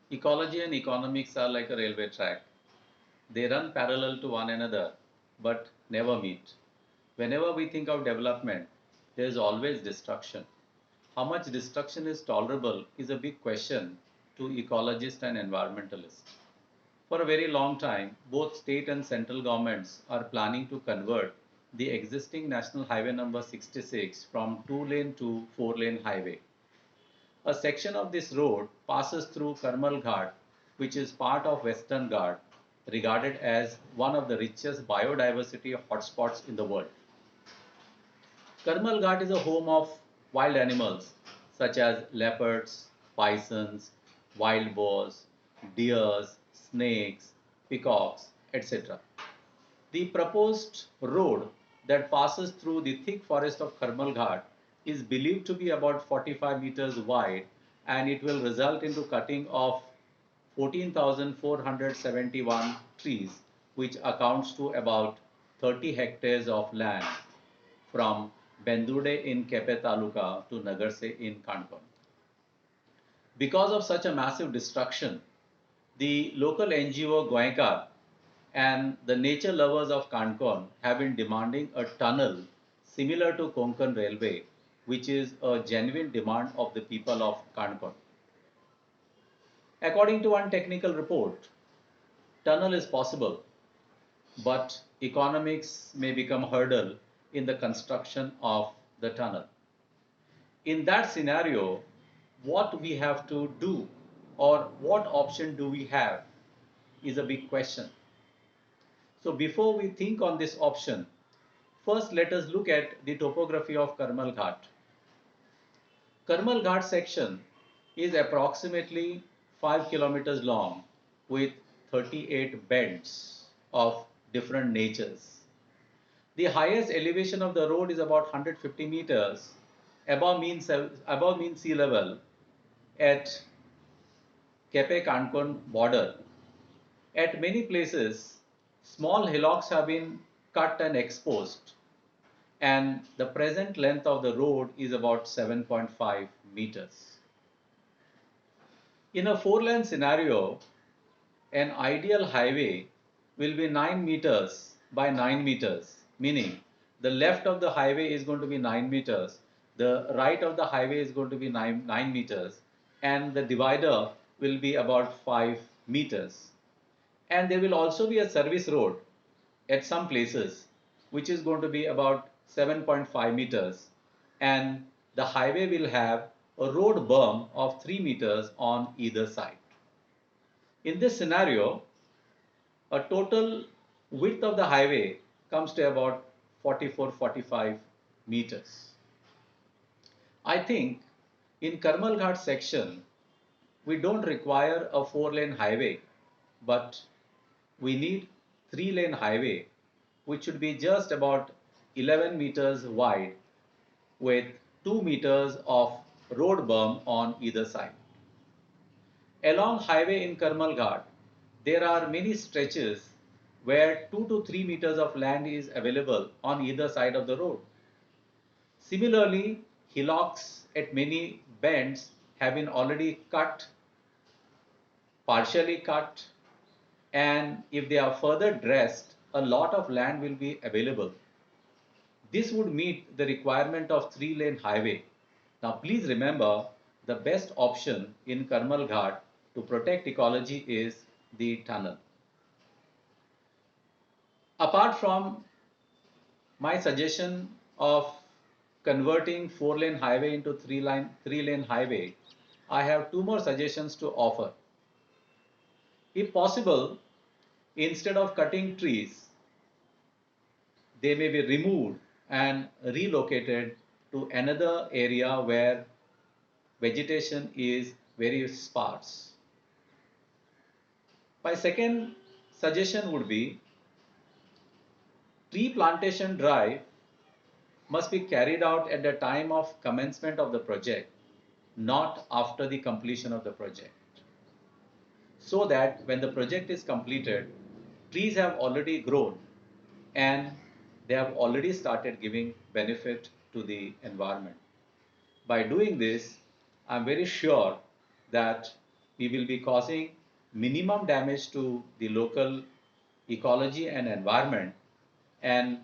Ecology and economics are like a railway track. They run parallel to one another but never meet. Whenever we think of development, there is always destruction. How much destruction is tolerable is a big question to ecologists and environmentalists. For a very long time, both state and central governments are planning to convert the existing National Highway number 66 from 2-lane to 4-lane highway. A section of this road passes through Karmal Ghat, which is part of Western Ghat, regarded as one of the richest biodiversity hotspots in the world. Karmal Ghat is a home of wild animals such as leopards, bisons, wild boars, deers, snakes, peacocks, etc. The proposed road that passes through the thick forest of Karmal Ghat is believed to be about 45 meters wide, and it will result into cutting of 14,471 trees, which accounts to about 30 hectares of land from Bendude in Kepe Taluka to Nagarse in Kanpur. Because of such a massive destruction, the local NGO Goenka and the nature lovers of Kankan have been demanding a tunnel similar to Konkan Railway, which is a genuine demand of the people of Kankan. According to one technical report, tunnel is possible, but economics may become a hurdle in the construction of the tunnel. In that scenario, what we have to do or what option do we have is a big question. So before we think on this option, first let us look at the topography of Karmal Ghat. Karmal Ghat section is approximately 5 kilometers long with 38 bends of different natures. The highest elevation of the road is about 150 meters above mean sea level at Kepe Kankon border. At many places, small hillocks have been cut and exposed, and the present length of the road is about 7.5 meters. In a four-lane scenario, an ideal highway will be 9 meters by 9 meters, meaning the left of the highway is going to be 9 meters, the right of the highway is going to be 9 meters, and the divider will be about 5 meters. And there will also be a service road at some places, which is going to be about 7.5 meters, and the highway will have a road berm of 3 meters on either side. In this scenario, a total width of the highway comes to about 44-45 meters. I think in Karmal Ghat section, we don't require a 4-lane highway, but we need 3-lane highway, which should be just about 11 meters wide with 2 meters of road berm on either side. Along highway in Karmal Ghat, there are many stretches where 2 to 3 meters of land is available on either side of the road. Similarly, hillocks at many bends have been already cut, partially cut, and if they are further dressed, a lot of land will be available. This would meet the requirement of 3-lane highway. Now please remember, the best option in Karmal Ghat to protect ecology is the tunnel. Apart from my suggestion of converting 4-lane highway into 3-lane highway, I have two more suggestions to offer. If possible, instead of cutting trees, they may be removed and relocated to another area where vegetation is very sparse. My second suggestion would be tree plantation drive must be carried out at the time of commencement of the project, not after the completion of the project. So that when the project is completed, trees have already grown and they have already started giving benefit to the environment. By doing this, I'm very sure that we will be causing minimum damage to the local ecology and environment, and